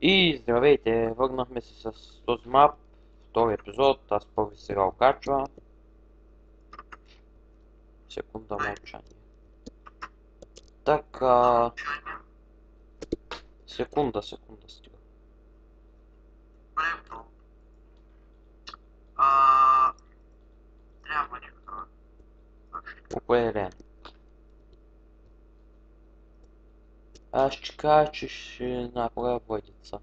И здравейте, върнахме се с този мап, втори епизод, аз първи сега окачва. Секунда мълчание. Така... Секунда стига. Времето. Трябва някаква. Определен. Аз ще кажа, че ще направя въдица.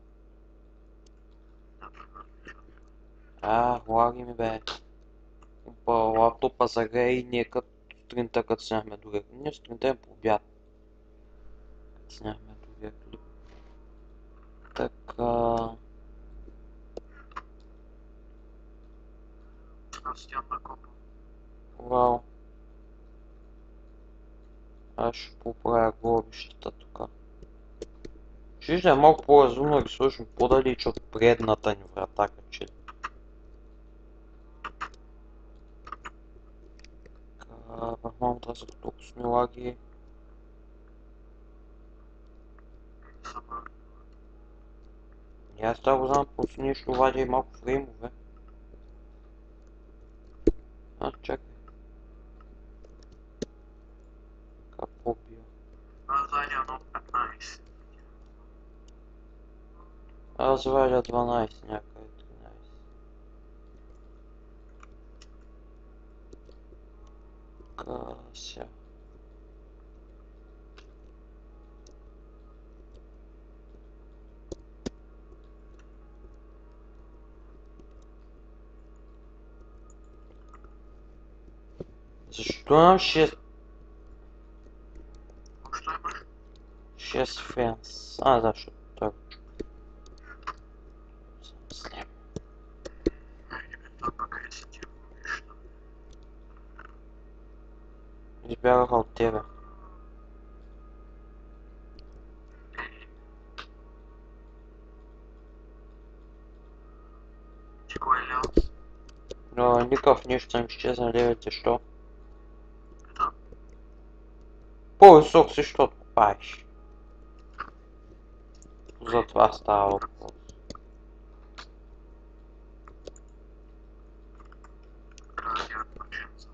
Лаги ми бе. Лаптопа загрее и ние като сутринта, като сняхме другия клип. Ние сутринта е по обяд. Като сняхме другия клип. Така... Аз стоям на копа. Вау. Аз ще поправя глобищата тук. Ще е малко по-разумно да ги сложим по-далеч от предната ни врата, че ли. Нормално трябва да са толкова сме лаги. И аз трябва да го знам, просто нещо вадя и малко фреймове. Чакай. Така по-бия. Аз вадя едно 15. Аз вадя 12 някъде, 13. Така сега. Защо имам 6 Защо имаш? 6 фенс? Защото той съм слеп. Това пък е си ти нещо. Избягаха от тебе. Ти кой е лял? Но никакъв нищо съм изчезнал левите, що? Да. По-висок си, защото копаеш. За това става въпрос. Радио починца.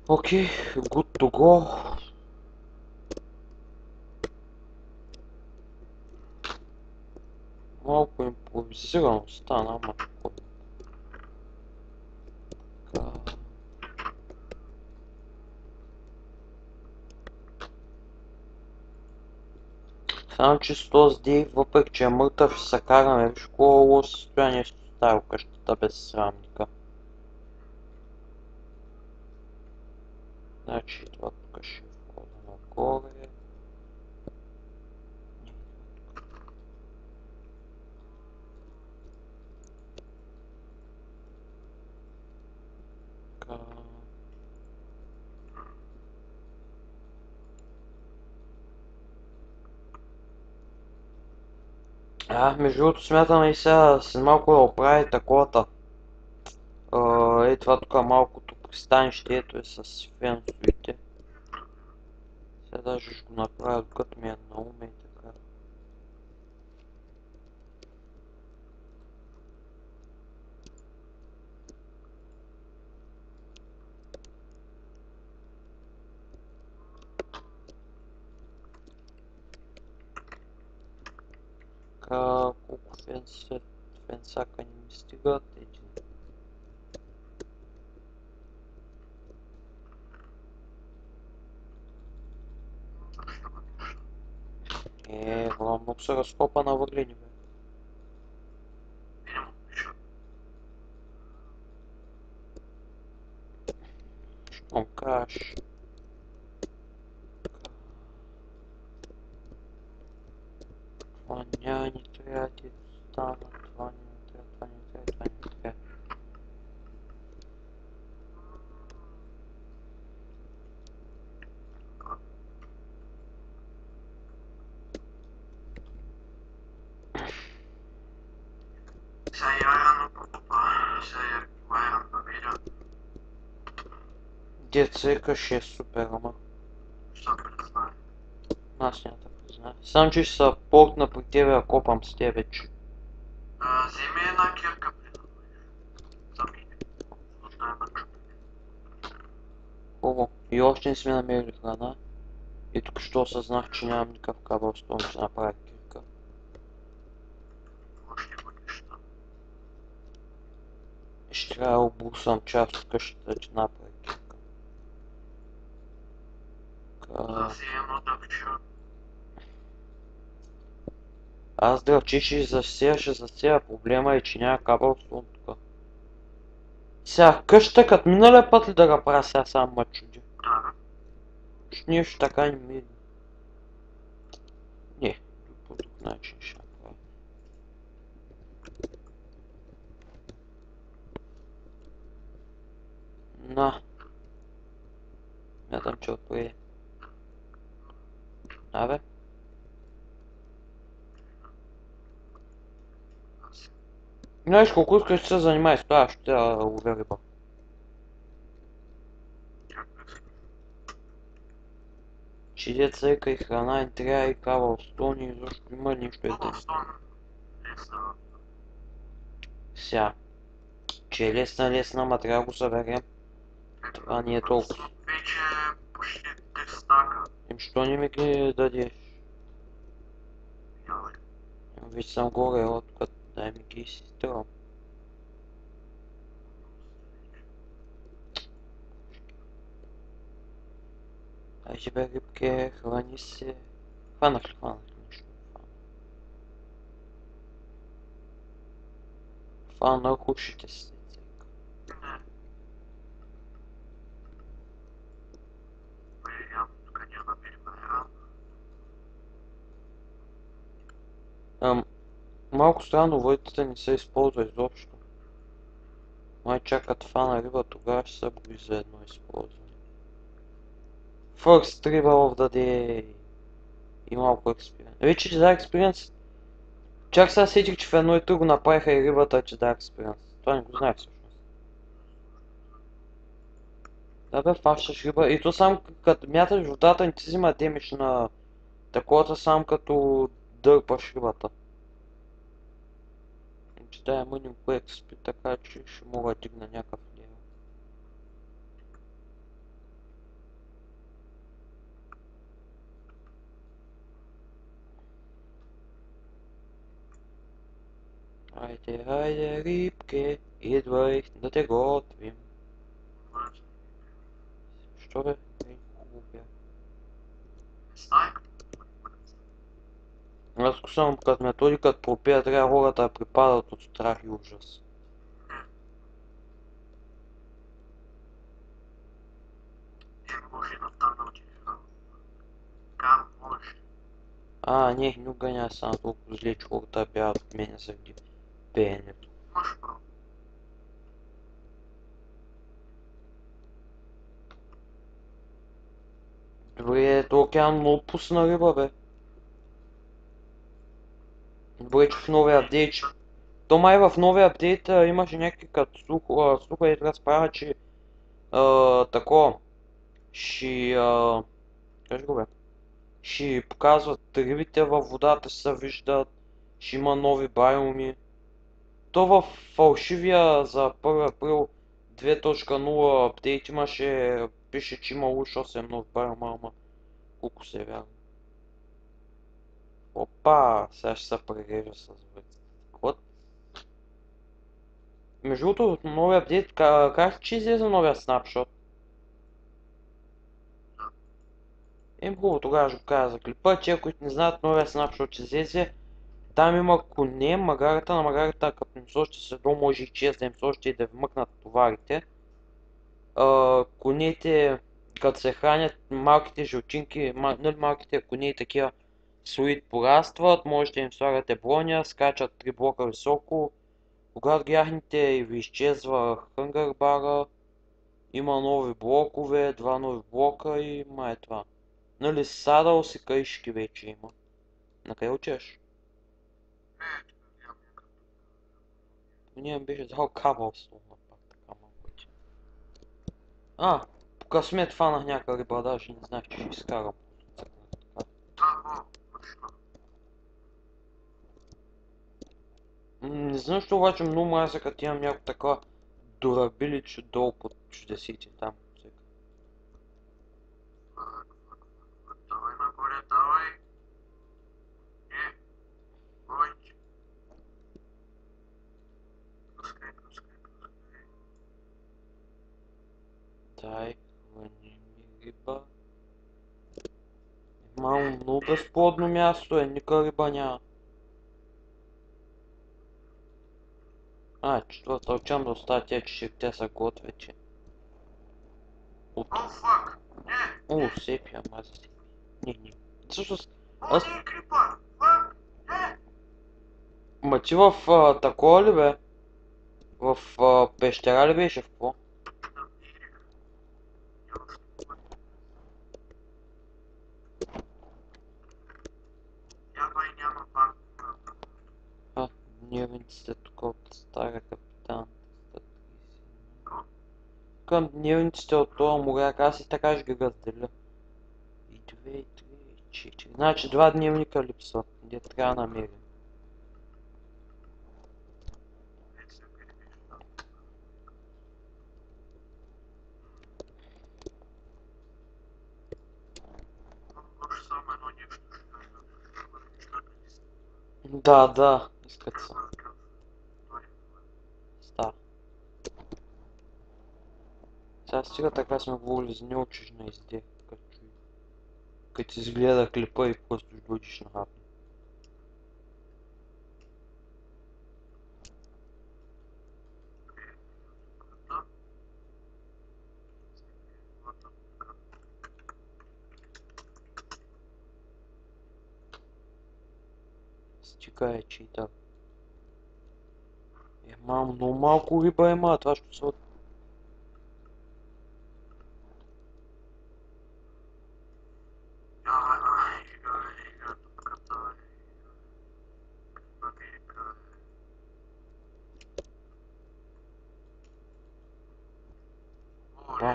Окей, good to go. Малко импровизирано стана, ама какво. Само че с този дейв, въпреки че е мъртъв, ще се караме. Виж колко лошо състояние ще оставя къщата без срамника. Значи това тук ще входа нагоре. Между другото смятам и сега след малко да оправи таковата. Това тук малкото пристанище, ето е с фенсовете. Сега даже ще го направя докато ми е на уме и така. Колко фенсака не ми стигат? Един. Много се разкопа на въглени, бе. Щом кажеш. Това няма ни трябва да стана, това не трябва, това не трябва, това не трябва. Сега я рано покупа. Сега я рано видя. Деца е супер, ама. Що признай? Аз няма да призная. Сам че ще се портна при тебе, а копам с тебе, че. Вземи една кирка при да дойдеш. Замини. Нужда е на човек. Хубаво. И още не сме намерили храна. И тук що осъзнах, че нямам никакъв кабел с това, ще направя кирка. Какво ще бъдеш там? Ще трябва да обрусвам част от къщата, че направя кирка. Заси едно дъвче. Аз дръвче ще засея. Проблема е, че няма кабел с това тук. Сега, къщата като миналия път ли да го правя сега сам ма чуди? Да, Нещо така не ми... Не, по друг начин ще направя. На. Мятам, че отприе. Абе. Знаеш колко искаш да се занимай с това, ще да ловя риба. Че деца и храна, и трябва и кава, стони, защото има нищо е да. Сега. Че е лесна, ама трябва да го съберем. Това не е толкова. Вече почти 3 стака. Що не ми ги дадеш? Ялай. Вече съм горе, тук дай ми ги си струвам. Айде бе, рибке, храни се. Хванах ли нещо? Хванах ушите си. Явно тук няма да бихме рано. Малко странно, водите не се използва изобщо. Май чакат фана риба, тогава ще са брои за едно използване. First riba of the day. И малко експириенс. Вече че да експириенс. Чак сега сетих, че в едно и друго направиха и рибата, че да експириенс. Това не го знаех всъщност. Да бе, фащаш риба. И то сам като мяташ водата, не ти взима демидж на таковата, сам като дърпаш рибата. Че да, мъним кое експи, така че ще мога да дигна някакъв левел. Хайде, рибке, идвай да те готвим. Що бе? Хубаво бях. Стайка. Аз съм като методикът пропия, трябва хората да припадат от страх и ужас. Може да стана телефон. Така, можеш. Не, никога няма само толкова зле, че хората бягат от мене заради пеенето. Можеш право. Добре, то океан много пусна риба, бе. Добре, че в новия апдейт, то май в новия апдейт имаше някакви като слуха и разправя, че тако ще кажи го бе, ще показват рибите във водата, ще се виждат, ще има нови биоми. То в фалшивия за 1 април 2.0 апдейт имаше, пише, че има уж 8 нов биома, ама колко се е вярно. Опа, сега ще се прережа с връците. What? Между другото, новия апдейт, как че излезе новия снапшот? Хубаво, тогава ще го кажа за клипа, че които не знаят, новия снапшот ще излезе. Там има коне, магарата, на магарата като им сложите седло, може и чест да им сложите и да вмъкнат товарите. Конете, като се хранят, малките жълчинки, нали малките коне и такива слоид порастват, можете да им слагате броня, скачат 3 блока високо. Когато ги яхнете и ви изчезва хънгър бара, има нови блокове, 2 нови блока и май е това. Нали садъл си каишки вече има. На къде учиш? Ние ми беше дал кабел с това пак така малко. късмет фанах някаква риба, даже не знаех, че ще изкарам. Не знам, що обаче много мразя, като имам някакво такова дурабиличе долу под чудесите там. Давай нагоре, давай. Не, прочь. Пускай. Дай, хвани ми риба. Мамо, много безплодно място е, никаква риба няма. Четвърта очам да оставя тя, че те са готвече. О, фак! Не! Сепия, мази сепия. Не. Всъщност, О, не, крипър! Фак! Не! ма ти в такова ли бе? В пещера ли беше, в какво? Явай няма пак. Дневниците тук от стара капитан. Към дневниците от това моряк, аз и така ще ги разделя. И 2, и 3, и 4. Значи 2 дневника липсват, где трябва да намерим. Да, искат се. Става. Сега стига така сме говорили за неучежна изде, като си изгледа клипа и просто ще дойдеш на хапни. Стига е, че и так. Мамо, много малко риба има, това ще се от...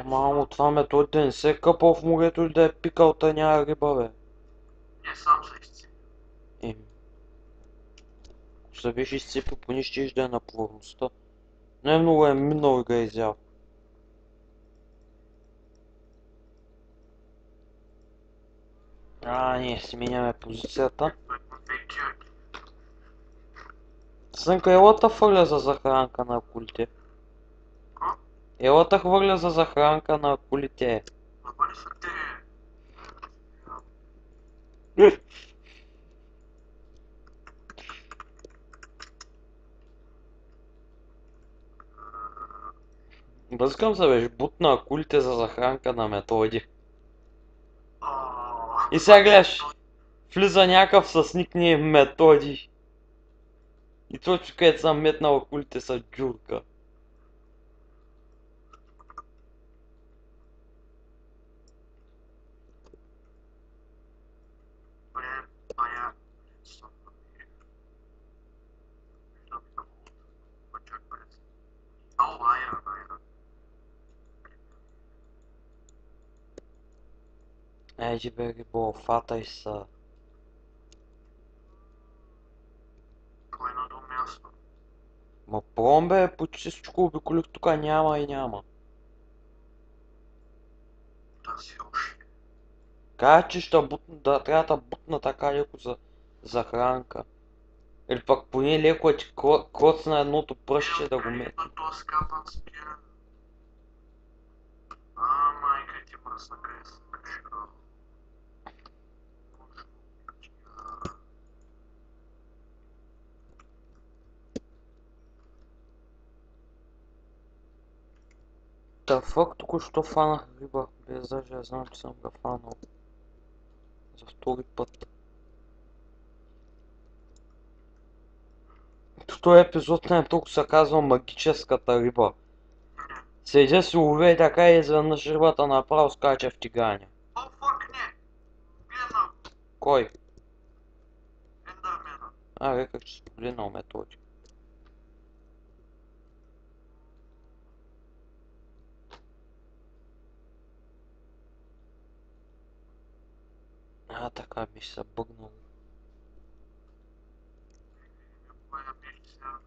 Мамо, това метод да не се е къпал в морето или да е пикал, та няма риба, бе. Не, сам се изцепи. Ако се беше изцепил, поне щеш да е на повърхността. Не много е минал и го е изял. Ние сменяме позицията. Сънка, елата хвърля за захранка на акулите. Елата хвърля за захранка на акулите. Набали са те. Бъзкам се, беше бутна акулите за захранка на Методи. И сега гледаш, влиза някакъв с никне Методи. И точно където съм метнал акулите са джурка. Ейджи бе рибо, фатай са. Кой на друго място? Ма пром бе, почти всичко обиколих тук, няма и няма. Да си още. Кажа, че ще бутна, да трябва да бутна така леко за захранка. Или пък поне леко е ти кроцна едното пръще да го метне. На този скапан спира. Майка ти мръсна къде съм каширал. Та фак, току-що фанах риба, без даже я знам, че съм го фанал. За втори път. В този епизод най-толкова се казва магическата риба. Седя си лове така и изведнъж рибата направо скача в тиганя. О, фак, не! Вена! Кой? Ендърмена. Реках, че си погледнал Методи. така ми се бъгнал. Коя беше сега?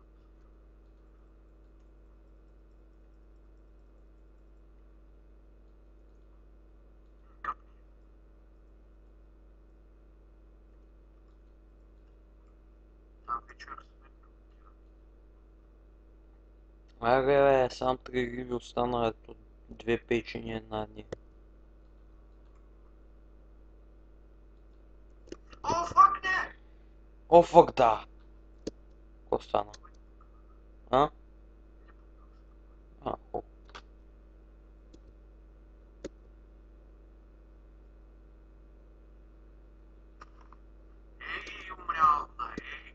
Там вечер сме. Аре, бе, сам 3 риби остана, ето 2 печени една дни. О, фак не! О, фак да! Ко стана? А? А, о. Ей, умрял, да, ей.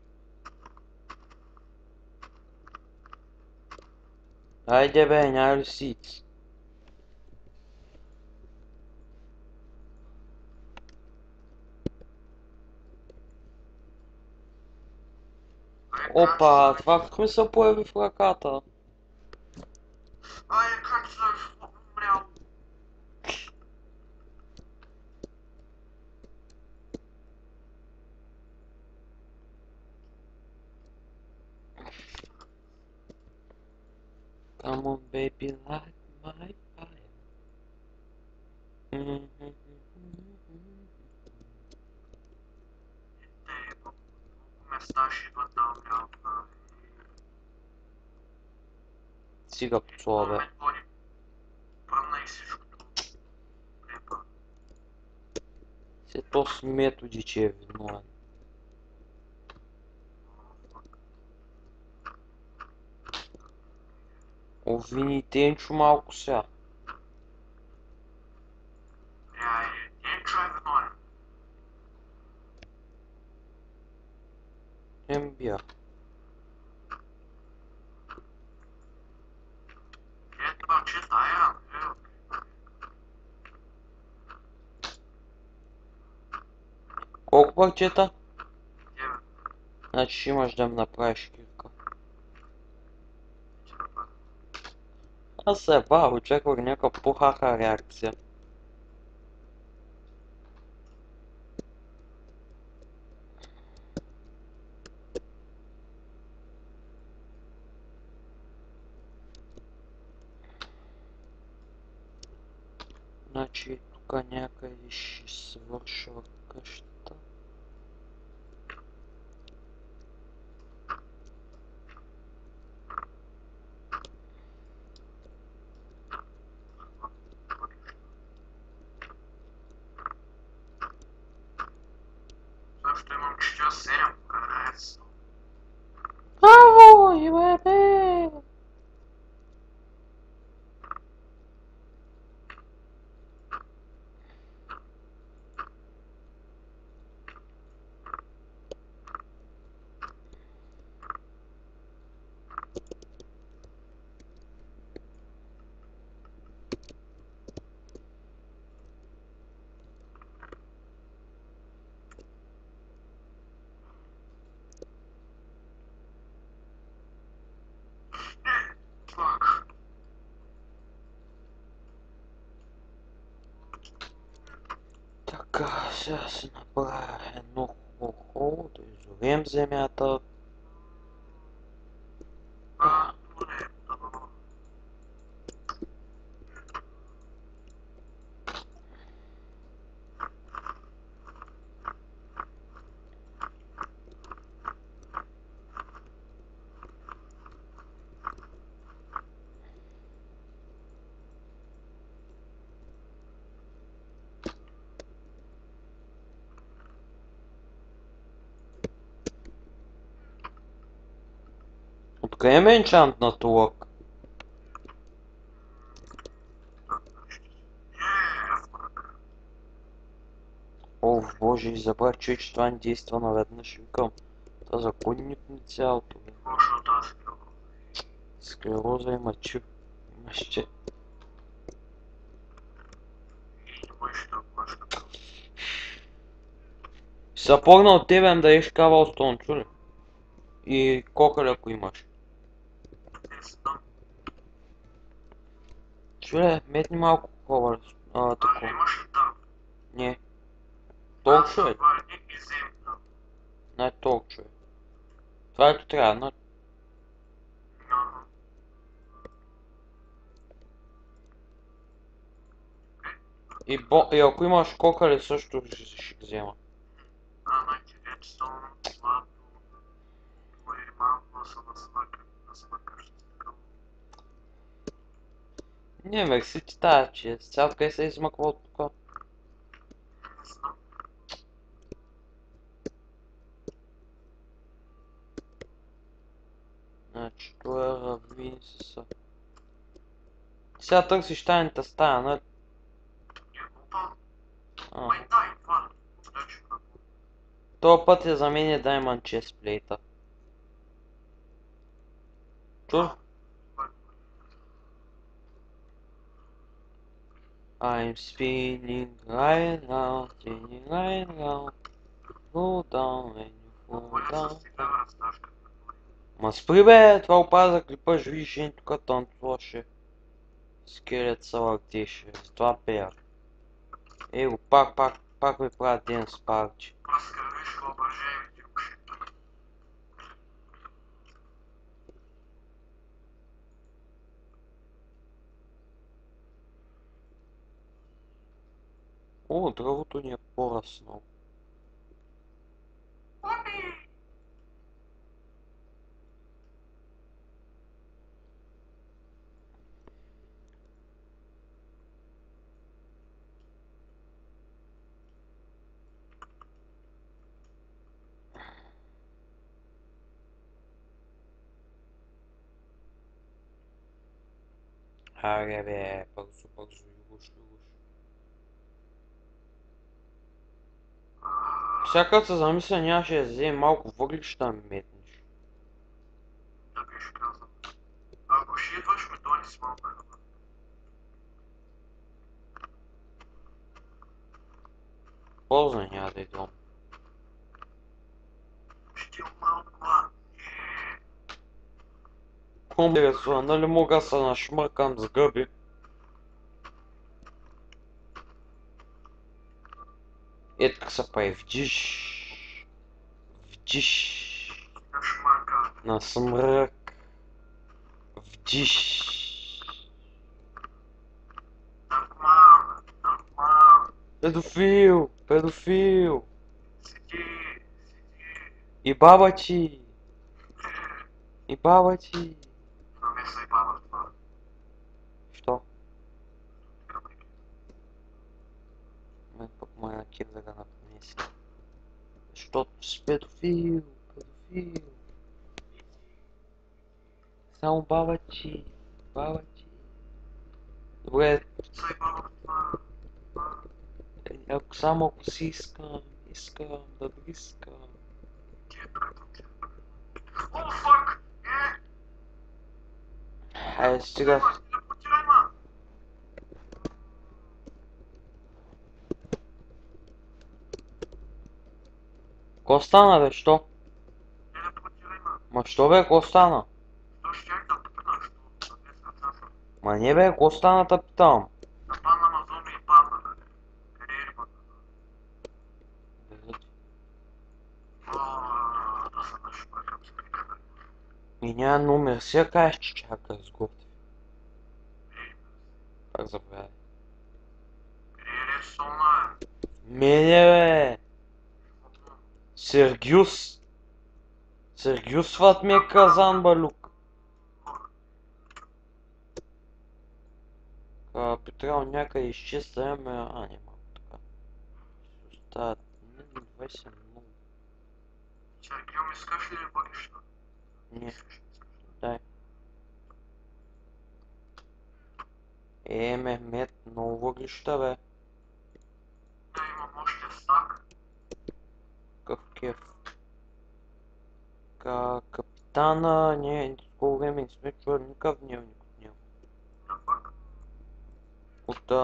Айде бе, няма лисици. Опа, това как ми се появи в ръката? Ай, как съм умрял. Come on baby, light my fire. Те, много места ще идват да умряват. Стига пцова бе. Момент води. Пръмна и всичкото. Препа. Се то с методи, че е виновен. Овини Тенчо малко сега. Енчо е виновен. Бия. Ето, че тая. Колко парчета? Девет. Значи ще имаш да ми направиш кирка. Аз се ба, очаквах някаква по-хаха реакция. Значи тук някъде ще свършва къщата. Също имам 47. Браво, бе! Така, сега се направя едно хубаво, да изорем земята. Откъде ме енчантната лък? О, боже, и забрах, че това не действа наведнъж. Викам, та законник ми цялото, бе. Склероза има чип. Имаш че. Се погна от тебе да еш кава остон, чули? И кокъл ако имаш. Чуле, метни малко такова. Не. Толкова е. Върни и земна. Не толкова е. Това ето трябва, но... Няма. И ако имаш кокали също ще ги взема. Значи редстоун, злато, и малко са на смъкащ. Не, мерси ти тая, че сега откъде се измъква от тук. Не знам. Значи, това е равни с... Сега търсиш тайната стая, нали? Опа. А. Май дай, това. Отдачи на Този път я заменя Diamond Chestplate. Чу? I'm spinning right round, spinning right round. Go down when you fall down. Ма спри бе, това опаза за клипа, виж един тук танцуваше. Скелет се въртеше, с това пея. Его, пак ми правят ден с парче. Разкривиш въображението уши. О, дървото ни е поръснало. Аре бе, бързо, югош. Сега като се замисля, нямаше да вземе малко въглища да ми метнеш. Да беше казал. Ако ще идваш, ме дони с малко едва. Полза няма да идвам. Ще малко. Интересува, нали мога да се нашмъркам с гъби? Ето как се прави, вдиш, На шмака. на смрък, вдиш. Нормално. Педофил. Седи. И баба ти. Но не се баба това. Що? Мен пък моя кир да го напомеси. Защото си педофил. Само баба ти. Добре, Се баба това. ако си искам да брискам. О, фак! Хайде, стига. Телепортирай, ма! Ко стана бе, що? Телепортирай, ма! Ма що бе, ко стана? То щях да пипна, що да не сърцата. Ма не бе, ко стана да питам? Да падна на зомби и падна, нали? Къде е рибата? Да се нашпакам с крика. И няма номер, сега кажеш, че чака изготви. Пак забравя. Къде е ресона? Мене бе! Сергиус сват ми е казан, балюк. Би трябвало някъде изчиста, няма така. Остават 20 много. Сергио, ми искаш ли въглища? Не, дай. Мехмет, много въглища бе. Да, имам още стак. Какъв кеф. Капитана, не, скоро време не сме чували никакъв дневник от него. Да, пак.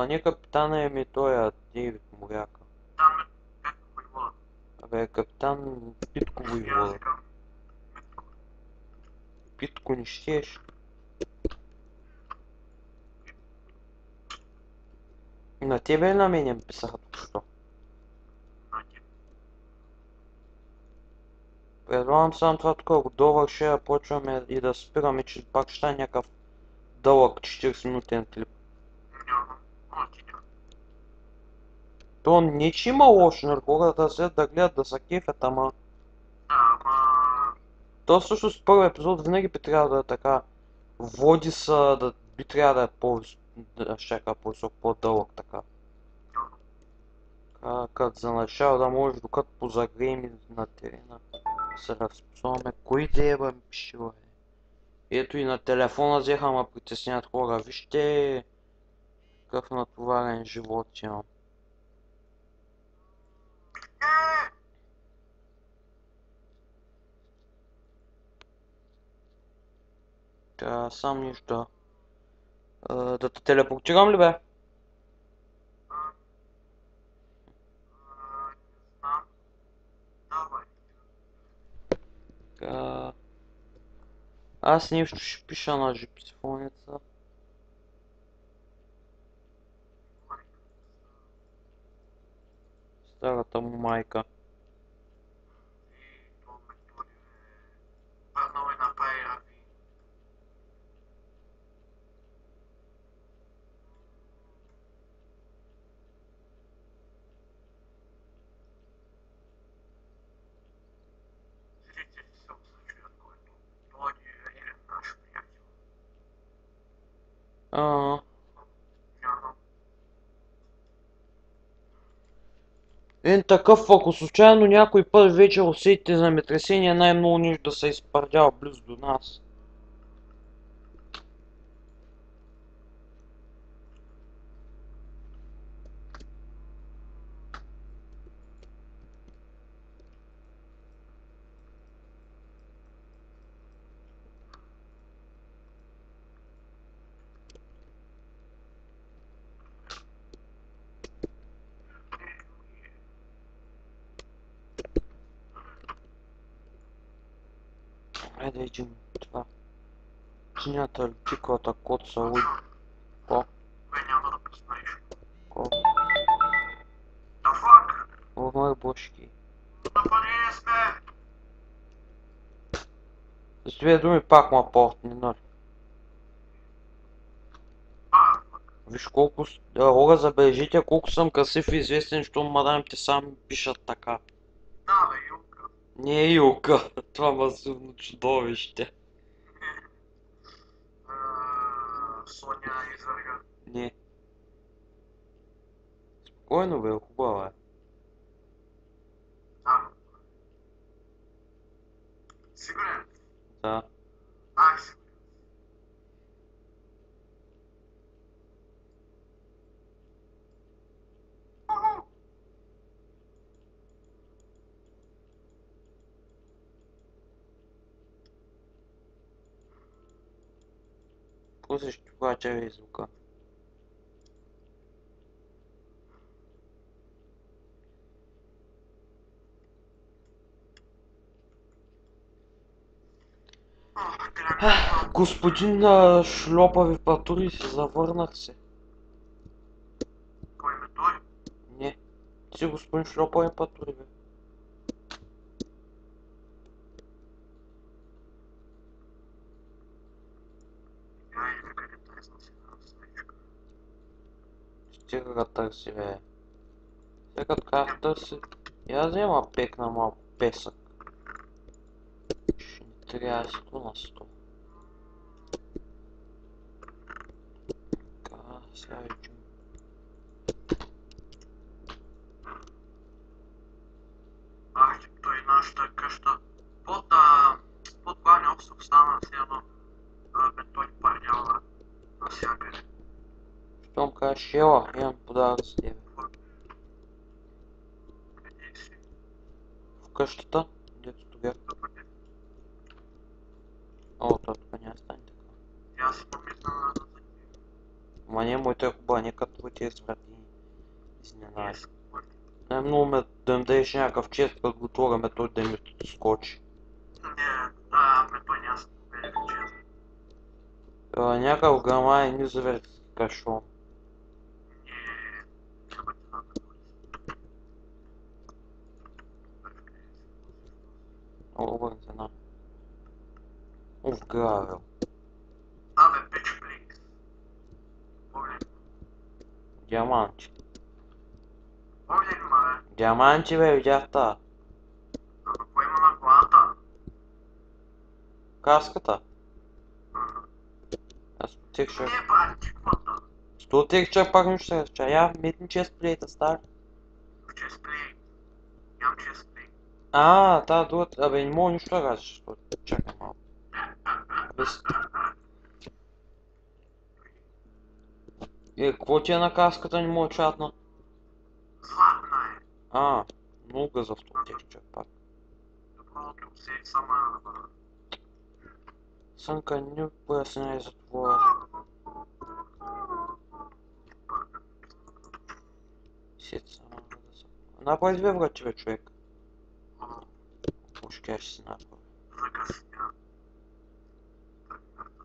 Не капитана е ми той, Дейвид Моряка. Там е петко воевода. Абе, капитан Питко воевода. Питко не щеш. На тебе ли на мене писаха току-що? На Предлагам само това тук, ако довърши, да почваме и да спираме, че пак ще е някакъв дълъг 40 минутен клип. Няма. Ти няма. То не че има лошо, нали, хората след да гледат да са кефят, ама... Да, ама... То всъщност първи епизод винаги би трябвало да е така. Води са, да би трябвало да е по-висок, по-дълъг така. Като за начало да може, докато позагреем на терена, се разпсуваме. Кой да е, бе, пиши, бе? Ето и на телефона взеха, ма притеснят хора. Вижте какъв натоварен живот имам. Сам нищо. Да те телепортирам ли, бе? Не знам. Давай. Аз нещо ще пиша на жипсифоница. Старата му майка. И това методи е... Пърнал и направи рави. Зрители се обсъждат, което той е един наш приятел. Няма. Такъв, ако случайно някой път вече усетите земетресение, най-много нещо да се изпърдява близо до нас. Айде един това. Синята пиковата коца, уй. Ко? Бе, няма да познаеш. Ко? Да фак! О, мои бошки. Нападение сме! С две думи пак ма портни, нали? Виж колко... Ога, забележите колко съм красив и известен, що мадамите сами пишат така. Да, бе, Юлка. Не е Юлка, това масивно чудовище. Соня извърга. Не. Спокойно бе, хубава е. Да. Сигурен? Да. Сигурен. После ще плача и звука. Господин Шлопави патури, се завърнах се. Кой ме той? Не. Ти си господин Шлопави патури, бе. Айде, къде търсна си на снежка. Стига да търси, бе. Сега като казах търси, я взема пекна малко песък. Ще ни трябва 100 на 100. Така, сега видим. Той нашата къща под главния остров стана все едно бетон парнява навсякъде. Щом кажеш, ела, имам подарък за тебе. Къде си? В къщата, дето тогава. О, това тук няма стане така. Тя си помисля за ти. Ма не, моята е хубава, нека твоите изврати изненади. Най-много ме да им дадеш някакъв чест, като го отворяме той да ми скочи. Не, ме той няма се победи чест. Някакъв гамай низоверски кашон. Не, трябва ти да Обърни се на. Уф, гравел. Абе, bitch, please. Погледни. Диаманти. Погледни, ма, бе. Диаманти, бе, видях та. Ама, кой има на главата? Каската. Ага. Аз стотих ще... Не, брат, ти каквото? Стотих че пак нищо се реча. Я митни честплейта стар. Честплей. Нямам честплей. Та другата. Абе, не мога нищо да кажеш. Чакай малко. Абе, какво ти е на каската, не мога чатна? Златна е. Много гъзав стотих че пак. Добро утро, седи сама. Сънка, не поясняй за това. Сет сама да съм. Направи две врати, бе, човек. Пушка ще си направи. Закъсня.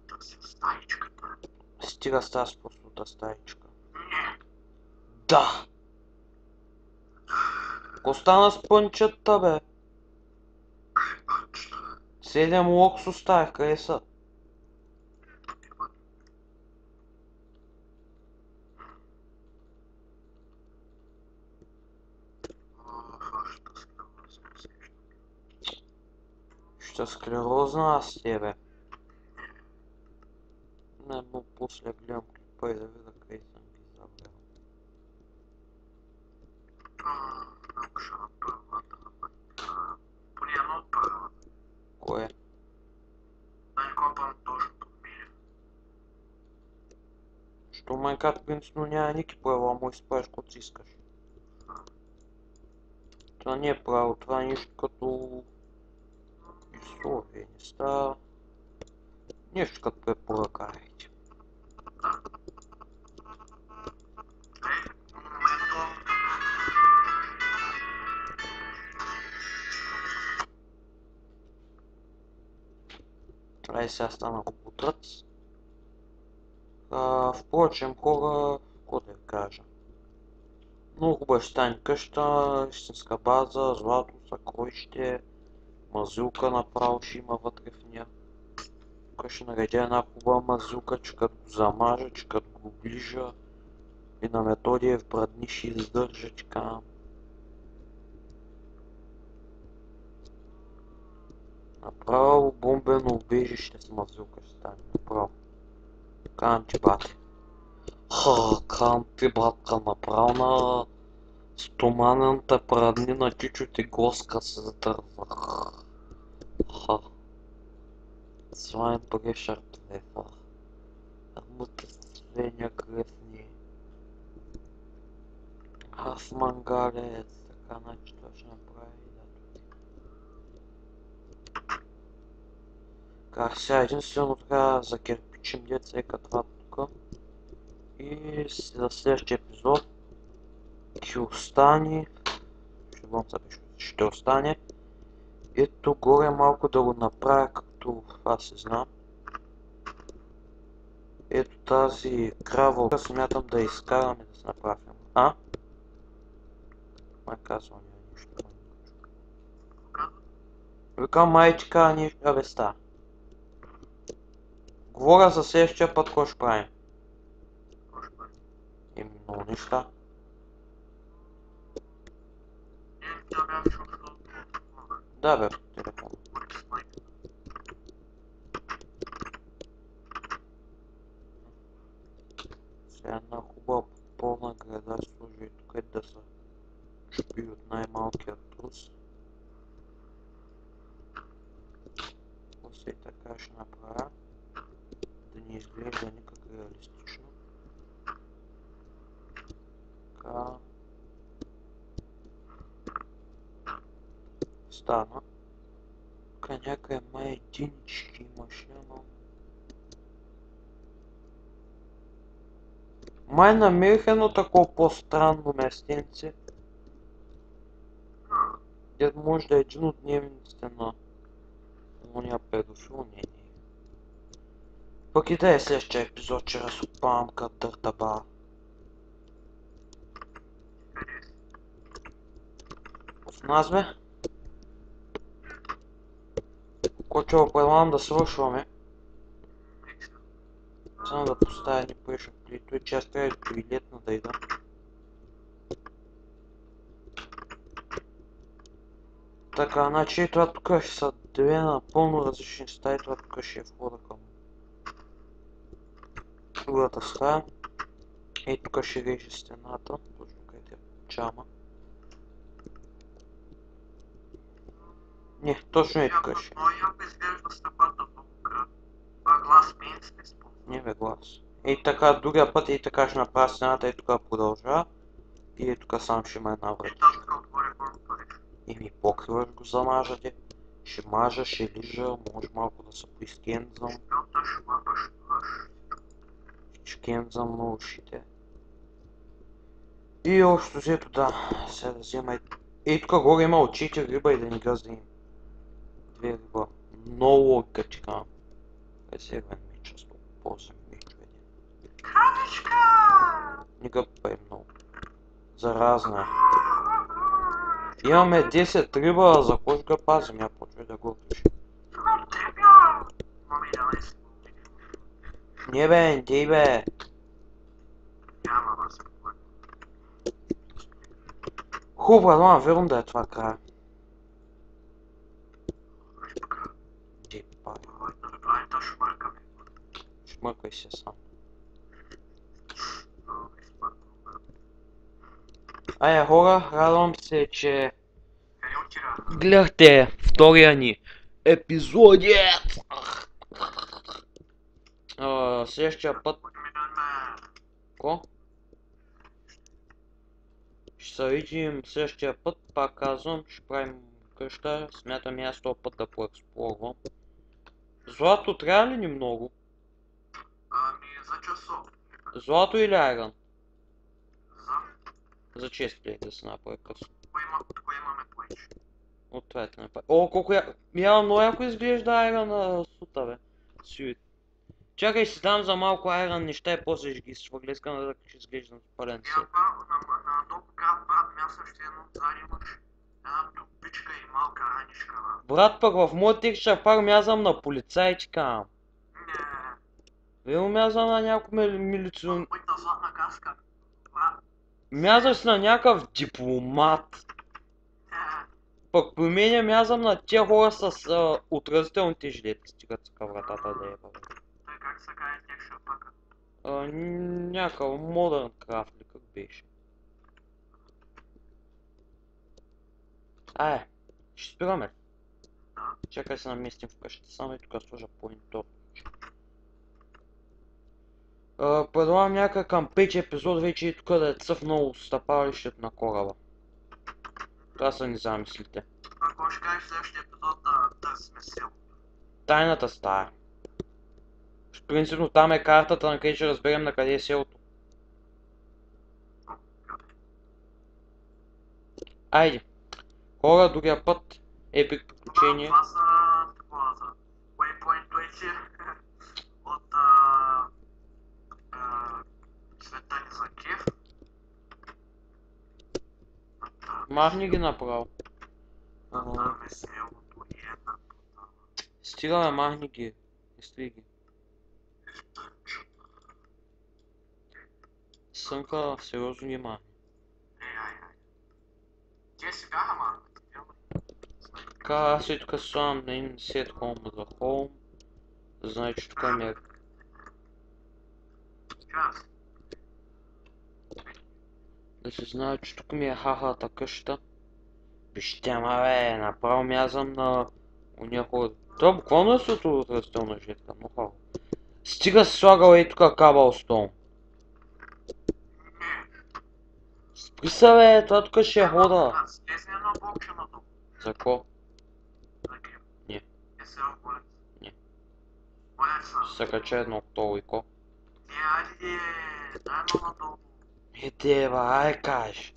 Търся стаичката. Стига с тази прослута стаичка. Не. Да! Ко стана с пънчета, бе? 7 локс оставих, къде са? Ще склерозна аз с тебе. Не, но после гледам клипа и да видя къде съм ги забрал. Много ще направя. Поне едно от правила. Кое? Да не копам точно под миля. Що Майнкрафт принципно няма ники правила, му изправиш каквото си искаш. Това не е правило, това е нещо като... условие, не става... Нещо като препоръка, рейте. Ай, сега стана роботът. Впрочем, хора, какво да ви кажа? Много хубава ще стане къща, истинска база, злато, съкровище, мазилка направо ще има вътре в нея. Тук ще наредя една хубава мазилка, че като го замажа, че като го оближа и на Методиев брадни ще издържа, така. Направо бомбено убежище с мазилка ще стане, направо. Кам ти бате. Кам ти батка, направо на стоманената праднина чичо ти госка се задърва. Свайн прешърт лефа. Мътър свеня кръсни. Аз мангалец, така начин това ще направи да. Така, сега единствено така закирпичим деца е като тук. И за следващия епизод ще остане, ще остане ето горе малко да го направя както аз се знам. Ето тази крава, смятам да изкарам и да се направим. Май казва няма нищо. Викам май ти казва нищо, абе ста. Говоря за следващия път, какво ще правим. Много неща. Да бе, телефон. Сега една хубава пълна града служи тук е да се чупи от най-малкият трус. После така ще направя. Да не изглежда никак реалистично. Така. Стана. Тук някъде май единички имаше, но... Май намерих едно такова по-странно местенце. Дед може да е един от дневниците на ония педофил, не. Пък и да е следващия епизод, че разкопавам като дъртаба. С нас бе? Кочо, предлагам да свършваме. Нека сега. Само да поставя едни прешък плито и че аз трябва да билетна да ида. Така, значи това тук ще са две напълно различни стаи, това тук ще е входа към другата стая. И тук ще реже стената, точно където е чама. Не, точно е тук ще. Но яко изглежда стъпата тук. Това глас пинс не спомня. Не бе глас. И така, другия път и така ще направя стената и тук продължава. И е тук сам ще има една И врата. точка отгоре горно пари. И ми покрива го замажате. Ще мажа, ще лижа, може малко да се поизкензам. Шпилташ, мапаш, маш. Шкензам на ушите. И общо взето да, сега да взема и тук горе има от 4 риба и да ни газда им. 2 риба. Много логика чекам. Е сега меча с по-зем меч един. Краничка! Не го пай много. Заразна е. Имаме 10 риба, за кой ще го пазим, я почвай да го отличи. Трепя! Мами, давай си. Не бе, не дей бе. Няма да се говори. Хубаво, ама верно да е това края. Дей пай. Ай, да шмъркаме. Шмъркай се сам. Ая хора, радвам се, че Къде отира? гледахте втория ни епизодец. Следващия път... Ко? Ще се видим следващия път, пак казвам, ще правим къща, смятам и аз този път да поексплорвам. Злато трябва ли ни много? Ами, за часов. Злато или айрон? За? За чест ли да се направи късно? Кое имаме повече? От това да направи. О, колко я много яко изглежда айрон сута бе. Сюит. Чакай си дам за малко айрон неща и после ще ги свърля, искам да изглеждам пълен сет. На долу брат място ще едно зари имаш една топичка и малка раничка. Брат, пък в моят текстчър пак мязам на полицайчика. Не, Вие мязам на някой милицион... моята златна каска. Брат, Мязаш си на някакъв дипломат. не. Пък при мен мязам на тия хора с отразителните жилетки, стигат са към вратата да е бъде. Той как се каже текша пък? Някакъв модерн крафт ли как беше. Ай, ще спираме. Чакай се наместим вкъщи, само и тук сложа поинтор. Предлагам някакъв към 5 епизод вече и тук да е цъфнало стъпалището на кораба. Това са ни замислите. Ако ще кажеш следващия епизод да сме сил. Тайната стая. Принципно там е картата, на където ще разберем на къде е селото. Айде. Хора, другия път. Епик приключение. Това са такова за waypoint от света ни за Киев. Махни ги направо. Там е селото и една. Стига бе, махни ги. Изтри ги. Сънка сериозно ги махни. Ай. Те си бяха малко. Така, аз и тук слагам на един set home за home. Знае, че тук ми е... Да се знае, че тук ми е хахата къща. Вижте, ама бе, направо мязам на уния хора. Това буквално е също от растелна жилетка, но хора. Стига си слагал и тук кабелстоун. Спри се бе, това тук ще е хода. Слезни едно блокче надолу. За ко? За Киев. Не. Е село Болец. Не. Болец. Ще се кача едно октово и ко. Айде, дай едно надолу. Еде бе, ай каш.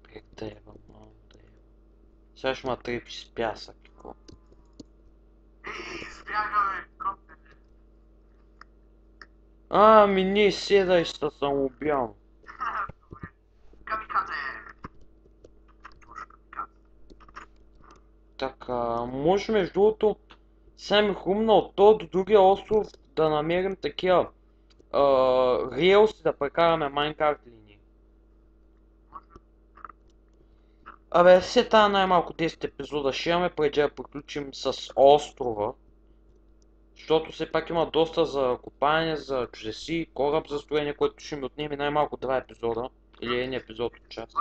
Еде бе, много да е. Сега ще ма трепи с пясък и ко. Избяга бе, копе. Ами не седай с самоубяно. Добре. Камикадзе. Точно камикадзе. Така, може между другото, сега ми хрумна от то до другия остров да намерим такива релси да прекараме Майнкрафт линии. Абе, все тая най-малко 10 епизода ще имаме преди да приключим с острова. Защото все пак има доста за копаене, за чудеси, кораб за строение, който ще ми отнеме най-малко 2 епизода. Или един епизод от час.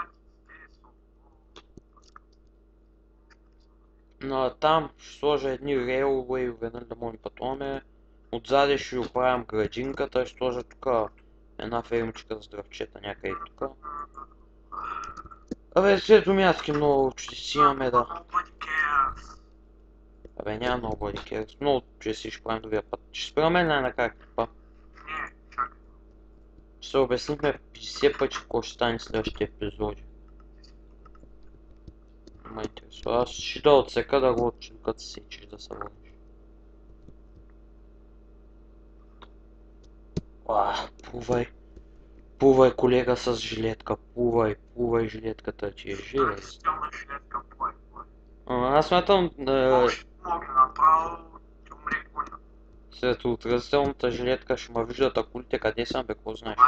Но там ще сложа едни рейлвейове, нали, да можем пътуваме. Отзади ще оправям градинката, ще сложа тук една фермичка за дръвчета някъде тук. Абе, след домяски много чудеси имаме, да. Абе, няма много body cares, много чудеси ще правим другия път. Ще спираме най-накрая клипа. Ще се обяснихме 50 пъти какво ще стане следващите епизоди. Ма интересува, аз ще да отсека да го отчим, като се сечиш да се върнеш. Плувай. Плувай, колега с жилетка, плувай жилетката ти е жива. Аз смятам след отразителната жилетка ще ме виждат акулите, къде съм бе, какво знаеш?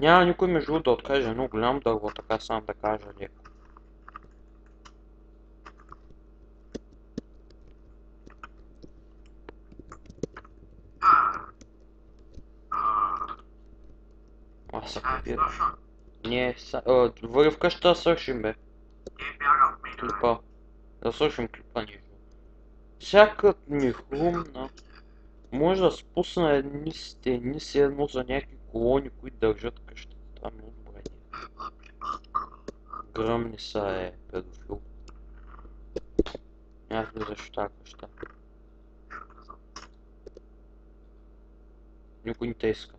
Няма никой между да откаже, но голям дърво, така сам да кажа леко. Аз се побира. Не, върви в къща да свършим бе. Клипа. Да свършим клипа нищо. Всякът ми хрумна. Може да спусна едни стени си едно за някакви колони, които държат къщата. Това е много добре. Гръмни са педофил. Няма влизаш в тази къща. Никой не те иска.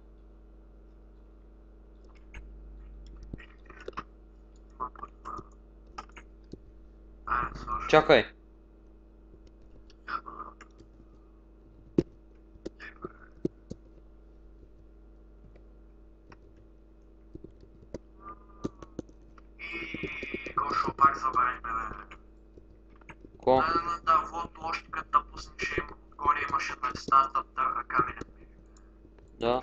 Чакай! Гошо, пак забравихме, бе. Ко? Да, вот още като да пуснеш, горе имаше на стата каменен. Да.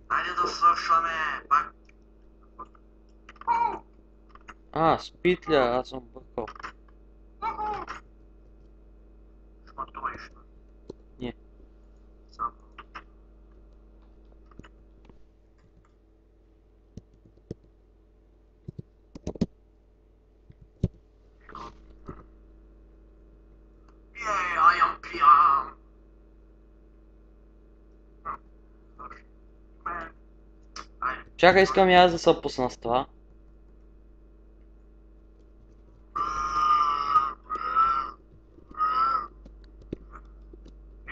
Айде да свършваме, пак. Спит ли? Аз съм бъркал. Шматуваш. Не. Само. I am PM. Чакай, искам и аз да се пусна с това.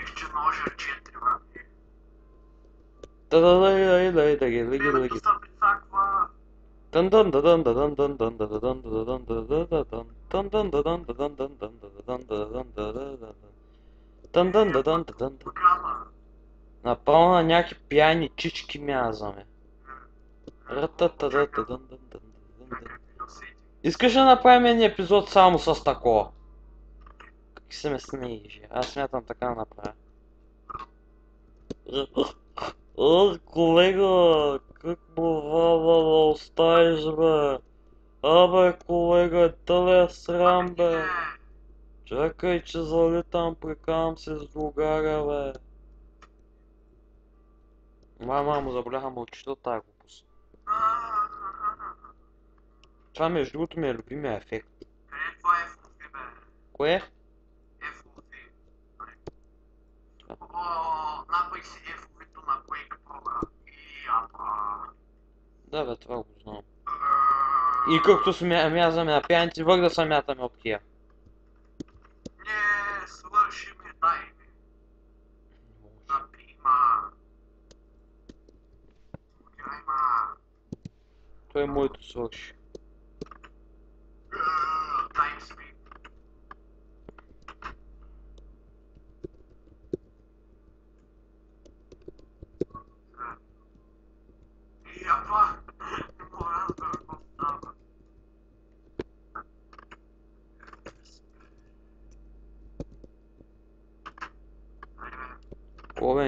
Ještě nožer 4, brate. Да-да-да-да-да-да-да-да-да-да-да-да. Се присаква. Програма. Направо на някакви пияни чички мязаме. Искаш да направим един епизод само с такова? Как се ме смееш? Аз смятам така да направя. Колега, как бувава да оставиш бе? Абе колега, тъля срам бе. Чакай, че залитам, прикарам се с другаря бе. Мамо, заболяха мълчите от тази глупост. Това между другото ми е любимия ефект. Къде това е FOV, бе? Кое? FOV. Напъй си FOV-то на Quake Pro, бе. И апа. Да бе, това го знам. И както мязаме на пияници, вък да се мятаме от тия. Не, свърши ми, дай ми. Наприма. Грайма. Той е моето свърши. Таймспид.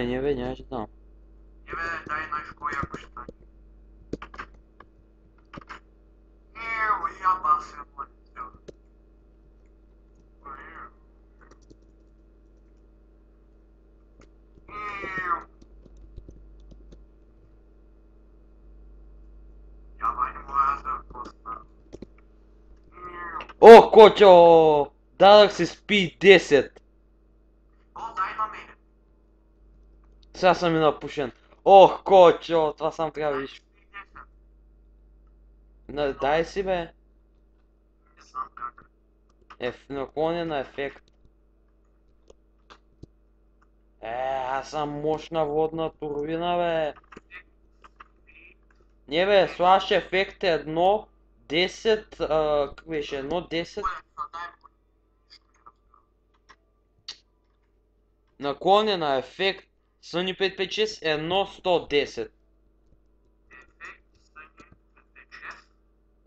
не бе, нямаше там. Не бе, дай нещо по-яко ще стане. Я се младил. Я не мога да пусна. Ох, Котьо! Дадах си спи 10. О, дай на мене. Сега съм и напушен. Ох, Котьо, това сам трябва да виж. Дай си бе. Не знам как. Наклонен на ефект. Аз съм мощна водна турбина, бе. Не бе, слагаш ефект 1, 10, как беше, 1, 10. Наклонен на ефект Sony 556 1, 110.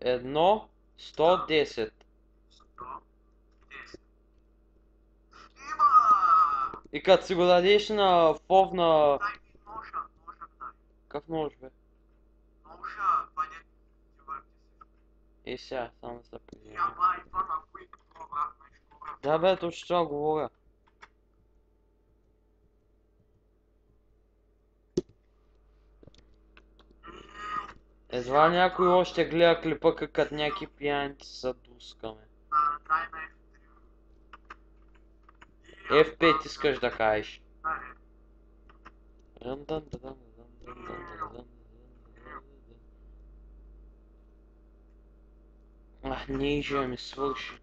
1, 110. И като си го дадеш на фов на... Какъв нож, бе? И сега, само да се призема. Да бе, точно това говоря. Едва някой още гледа клипа като някакви пияници са дускаме. F5 искаш да кажеш. Не иже ми свърши.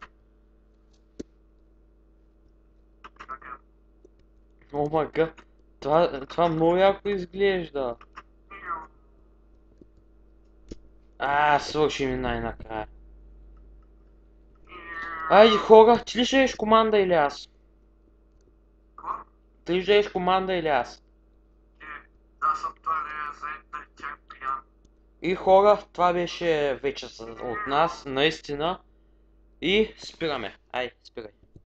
О мага, това много яко изглежда. Свърши ми най-накрая. Айде хора, ти ли ще еш команда или аз? Ти ли ще еш команда или аз? Аз съм твърде заед да летях пиян. И хора, това беше вече от нас, наистина. И спираме. Ай, спирай.